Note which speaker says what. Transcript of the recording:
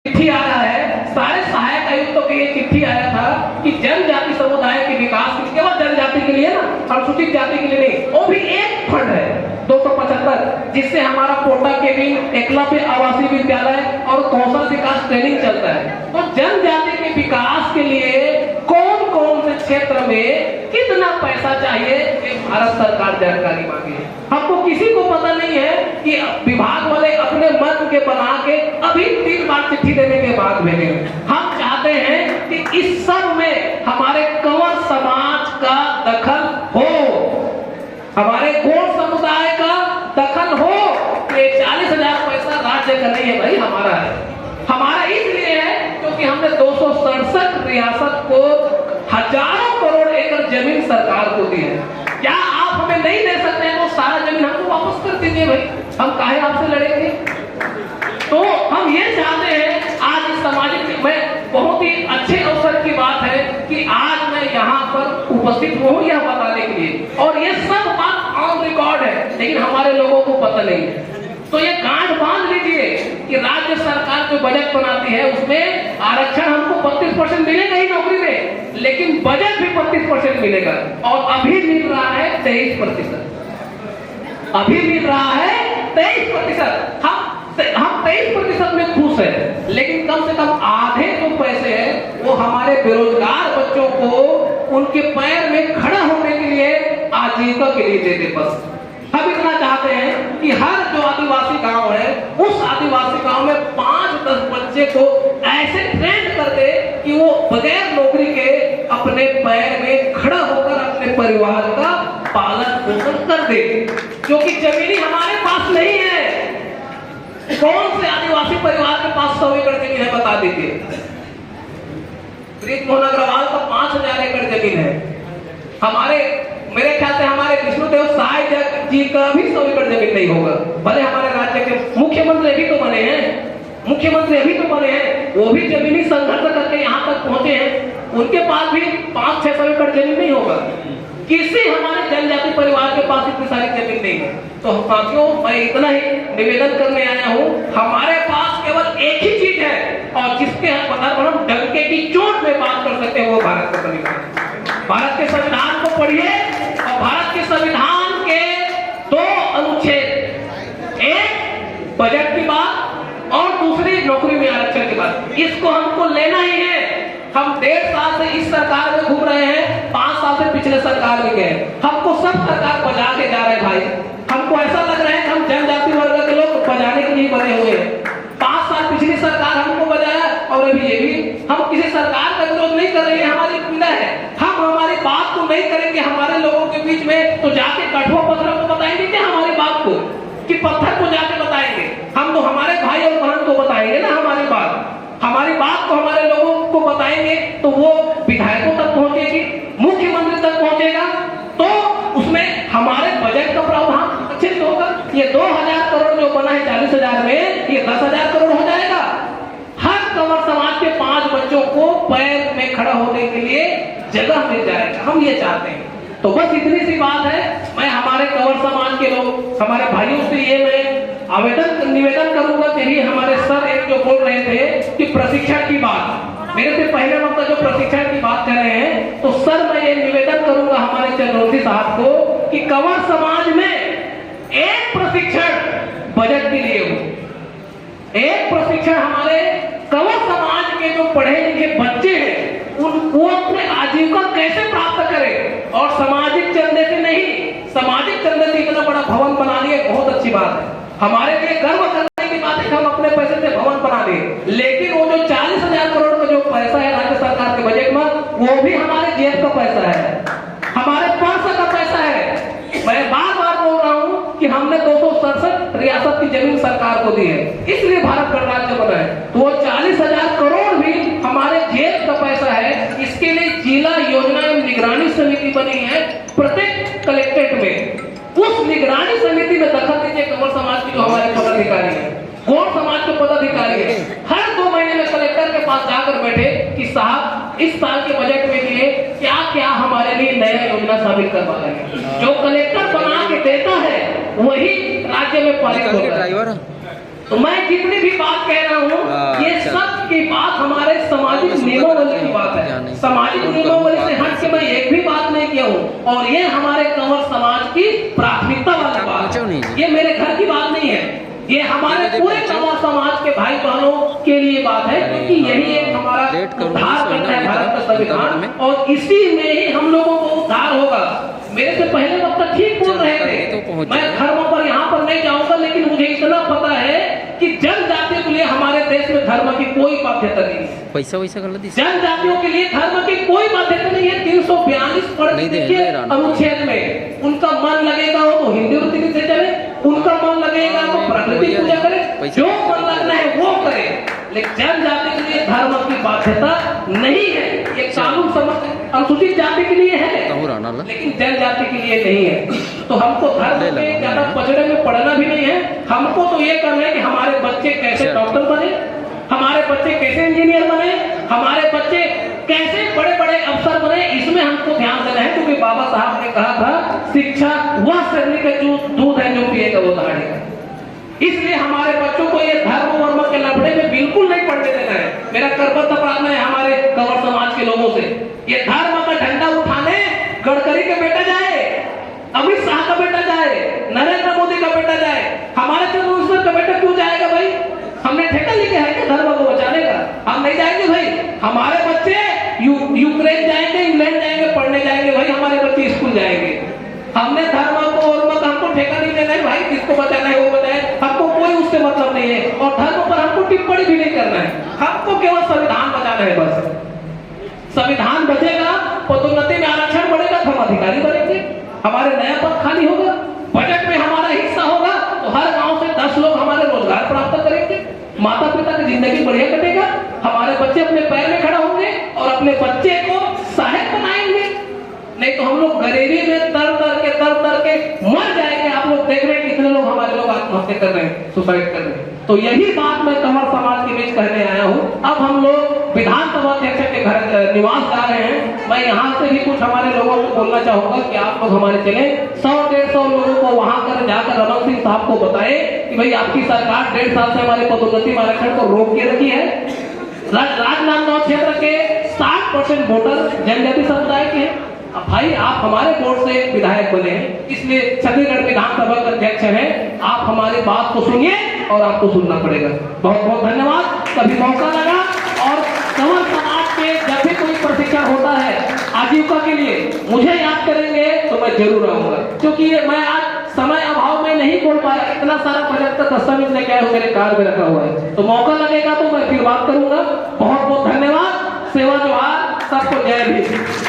Speaker 1: चिट्ठी आ रहा है, सारे सहायक आयुक्तों के ये चिट्ठी आया था कि जनजाति समुदाय के विकास के लिए, केवल जनजाति के लिए ना, अनुसूचित जाति के लिए नहीं, वो भी एक फंड है 275, जिससे हमारा कोटा के भी एकलव्य आवासीय विद्यालय और कौशल विकास ट्रेनिंग चलता है। तो जनजाति के विकास के लिए कौन कौन से क्षेत्र में कितना पैसा चाहिए, ये भारत सरकार जानकारी मांगी है। हमको किसी को पता नहीं है कि विभाग वाले अपने मन के बना के अभी 3 बार चिट्ठी देने के बाद भेजे। हम चाहते हैं कि इस सब में हमारे कंवर समाज का दखल हो, हमारे गौड़ समुदाय का दखल हो। ये 40,000 पैसा राज्य का नहीं है भाई, हमारा है। हमारा इसलिए है क्योंकि हमने 267 रियासत को हजारों करोड़ एकड़ जमीन सरकार को दी है। क्या आप हमें नहीं दे सकते हैं तो सारा जमीन हमको वापस कर दीजिए भाई, हम काहे आपसे लड़ेंगे। तो हम ये चाहते हैं, आज इस सामाजिक में बहुत ही अच्छे अवसर की बात है कि आज मैं यहाँ पर उपस्थित हूँ यह बताने के लिए, और ये सब बात ऑन रिकॉर्ड है, लेकिन हमारे लोगों को पता नहीं है। तो ये गांठ बांध लीजिए कि राज्य सरकार जो बजट बनाती है उसमें आरक्षण हमको 32% मिलेगा ही नौकरी में, लेकिन बजट भी 32% मिलेगा, और अभी मिल रहा है 23%। अभी मिल रहा है 23%। हम 23% में खुश है, लेकिन कम से कम आधे जो पैसे हैं वो हमारे बेरोजगार बच्चों को उनके पैर में खड़ा होने के लिए, आजीविका के लिए दे दे। बस हम इतना चाहते हैं कि हर जो आदिवासी गांव है उस आदिवासी गांव में 5-10 बच्चे को ऐसे ट्रेन कर दे कि वो बगैर नौकरी के अपने पैर में खड़ा होकर अपने परिवार का पालन पोषण कर दे, क्योंकि जमीनी हमारे पास नहीं है। कौन से आदिवासी परिवार के पास 100 एकड़ जमीन है, बता दीजिए। प्रीत मोहन अग्रवाल का 5,000 एकड़ जमीन है। हमारे मेरे ख्याल से हमारे विष्णुदेव साय जी का भी 100 एकड़ जमीन नहीं होगा। भले हमारे राज्य के मुख्यमंत्री अभी तो बने हैं, मुख्यमंत्री अभी तो बने हैं, वो भी जमीनी संघर्ष करके यहाँ तक पहुंचे हैं, उनके पास भी 500-600 एकड़ जमीन नहीं होगा। किसी हमारे जनजाति परिवार के पास इतनी सारी जमीन नहीं है। तो साथियों, मैं इतना ही निवेदन करने आया हूँ, हमारे पास केवल एक ही चीज है और जिसके आधार पर हम डंके की चोट में बात कर सकते हैं, वो भारत का संविधान। भारत के संविधान को पढ़िए और भारत के संविधान के 2 अनुच्छेद, एक बजट की बात और दूसरी नौकरी में आरक्षण की बात, इसको हमको लेना ही है। हम 1.5 साल से इस सरकार में घूम रहे हैं, 5 साल से पिछले सरकार में गए, हमको सब सरकार बजा के जा रहे हैं भाई। हमको ऐसा लग रहा है कि हम जनजाति वर्ग के लोग बजाने के लिए बने हुए हैं। 5 साल पिछली सरकार हमको बजाया और अभी ये भी। हम किसी सरकार का विरोध नहीं कर रहे हैं, हमारी पीड़ा है। हम हमारी बात को नहीं करेंगे हमारे लोगों के बीच में, तो जाके कठुआ पत्थर को बताएंगे क्या हमारी बात को, कि पत्थर को जाके बताएंगे? हम तो हमारे भाई और बहन को बताएंगे ना हमारी बात। हमारी बात को हमारे लोगों को बताएंगे तो वो विधायकों तक पहुंचेगी, मुख्यमंत्री तक पहुंचेगा, तो उसमें हमारे बजट का प्रावधान अच्छे से होगा। ये 2,000 करोड़ जो बना है 40,000 में, ये 10,000 करोड़ हो जाएगा। हर कंवर समाज के 5 बच्चों को पैर में खड़ा होने के लिए जगह मिल जाएगा, हम ये चाहते हैं। तो बस इतनी सी बात है। मैं हमारे कंवर समाज के लोग, हमारे भाइयों से ये मैं निवेदन करूंगा कि हमारे सर एक जो बोल रहे थे कि प्रशिक्षण की बात, मेरे से पहले वक्त जो प्रशिक्षण की बात कर रहे हैं, तो सर मैं ये निवेदन करूंगा हमारे चंद्रवंशी साहब को कि कंवर समाज में एक प्रशिक्षण बजट के लिए हो। एक प्रशिक्षण हमारे कंवर समाज के जो पढ़े लिखे बच्चे हैं उनको अपने आजीविका कैसे प्राप्त करें, और सामाजिक चंदे से नहीं। सामाजिक चंदे से इतना बड़ा भवन बना लिए, बहुत अच्छी बात है, हमारे लिए गर्व करने की बात है कि हम अपने पैसे से भवन बना दें, लेकिन वो जो 40,000 करोड़ का जो पैसा है राज्य सरकार के बजट में, वो भी हमारे जेब का पैसा है, हमारे पर्स का पैसा है। मैं बार बार बोल रहा हूँ कि हमने 267 रियासत की जमीन सरकार को दी है, इसलिए भारत गणराज्य बना है। तो वो 40,000 करोड़ भी हमारे जेब का पैसा है। इसके लिए जिला योजना एवं निगरानी समिति बनी है प्रत्येक कलेक्ट्रेट में। उस निगरानी समिति में दखल दीजिए कंवर समाज की जो हमारे पदाधिकारी है, गौड़ समाज के पदाधिकारी है, हर 2 महीने में कलेक्टर के पास जाकर बैठे कि साहब इस साल के बजट में लिए क्या क्या हमारे लिए नया योजना शामिल करवा रहे हैं। जो कलेक्टर बना के देता है वही राज्य में पारित होता है। तो मैं जितनी भी बात कह रहा हूँ ये सब की बात हमारे सामाजिक नियमावली की बात है। सामाजिक नियमावली से हट के मैं एक भी बात नहीं किया हूँ, और ये हमारे कंवर समाज की प्राथमिकता वाली बात है। ये मेरे घर की बात नहीं है, ये हमारे पूरे कंवर समाज के भाई बहनों के लिए बात है, क्योंकि यही एक हमारा उद्धार करना है भारत का संविधान, और इसी में ही हम लोगों को उद्धार होगा। मेरे से पहले वक्त ठीक बोल रहे थे, मैं धर्मों पर यहाँ पर नहीं जाऊंगा, लेकिन मुझे इतना पता है कि जनजातियों के लिए हमारे देश में धर्म की कोई बाध्यता नहीं है।
Speaker 2: पैसा वैसा गलत
Speaker 1: जनजातियों के लिए धर्म की कोई बाध्यता नहीं है। 342 के अनुच्छेद में उनका मन लगेगा वो हिंदू रीति से चले, उनका मन लगेगा तो प्रकृति पूजा करे, जो मन लगना है वो करे, लेकिन जनजाति के लिए धर्म की बाध्यता नहीं है। ये कानून समझ अनुसूचित जाति के लिए है, लेकिन जनजाति के लिए नहीं है। तो हमको धर्म के ज्यादा पचड़े में पड़ना भी नहीं है। हमको तो ये करना है कि हमारे बच्चे कैसे डॉक्टर बने, हमारे बच्चे कैसे इंजीनियर बने, हमारे बच्चे कैसे बड़े बड़े अफसर बने, इसमें हमको ध्यान देना है। क्योंकि बाबा साहब ने कहा था शिक्षा वह शरीर का जो दूध है जो पिएगा वो दहाड़ेगा। इसलिए हमारे बच्चों को ये धर्म वर्म के लफड़े में बिल्कुल नहीं पढ़ने देना है। मेरा करबद्ध प्रार्थना है हमारे कंवर समाज के लोगों से, ये धर्म का झंडा उठाने गडकरी का बेटा जाए, अमित शाह का बेटा जाए, नरेंद्र मोदी का बेटा जाए, हमारे चंद्रशेखर का बेटा क्यों जाएगा भाई? हमने ठेका लेके है कि धर्म को बचाने का? हम नहीं जाएंगे भाई। हमारे बच्चे यूक्रेन जाएंगे, इंग्लैंड जाएंगे, पढ़ने जाएंगे भाई, हमारे बच्चे स्कूल जाएंगे। हमने धर्म को और मत हमको ठेका नहीं देना है भाई, किसको बचाना है वो बताए, हमको कोई उससे मतलब नहीं है। और धर्म पर हमको टिप्पणी भी नहीं करना है, हमको केवल संविधान बचाना है बस। संविधान बचेगा, पदोन्नति में आरक्षण बढ़ेगा, हम अधिकारी बनेंगे, हमारे नया पद खाली होगा, बजट में हमारा हिस्सा होगा, तो हर गांव से 10 लोग हमारे रोजगार प्राप्त करेंगे, माता पिता की जिंदगी बढ़िया कटेगा, हमारे बच्चे अपने पैर में खड़ा होंगे और अपने बच्चे को सहायक बनाएंगे। नहीं तो हम लोग गरीबी में तर तर के मर जाएंगे। आप लोग देख रहे हैं कितने लोग हमारे लोग आत्महत्या कर रहे हैं, सुसाइड कर रहे हैं। तो यही बात मैं कंवर समाज के बीच कहने आया हूँ। अब हम लोग विधानसभा अध्यक्ष के घर निवास जा रहे हैं। मैं यहाँ से भी कुछ हमारे लोगों को बोलना चाहूंगा कि आप लोग हमारे चले 100-150 लोगों को वहां कर जाकर रमन सिंह साहब को बताए कि भाई आपकी सरकार 1.5 साल से हमारे पदोन्नति में आरक्षण को रोक के रखी है। राजनांदगांव क्षेत्र के 60% वोटर जनजाति समुदाय के हैं। अब भाई आप हमारे बोर्ड से विधायक बने हैं, इसलिए छत्तीसगढ़ विधानसभा के अध्यक्ष हैं, आप हमारी बात को सुनिए और आपको सुनना पड़ेगा। बहुत बहुत धन्यवाद। कभी मौका लगा और कंवर समाज के जब भी कोई प्रशिक्षण होता है आजीविका के लिए मुझे याद करेंगे तो मैं जरूर आऊंगा, क्योंकि मैं आज समय अभाव में नहीं बोल पाया, इतना सारा प्रोजेक्ट दस्तावेज लेके आया हूं, मेरे कार में रखा हुआ है। तो मौका लगेगा तो मैं फिर बात करूंगा। बहुत बहुत धन्यवाद। सेवा जोहार, सबको जय भीम।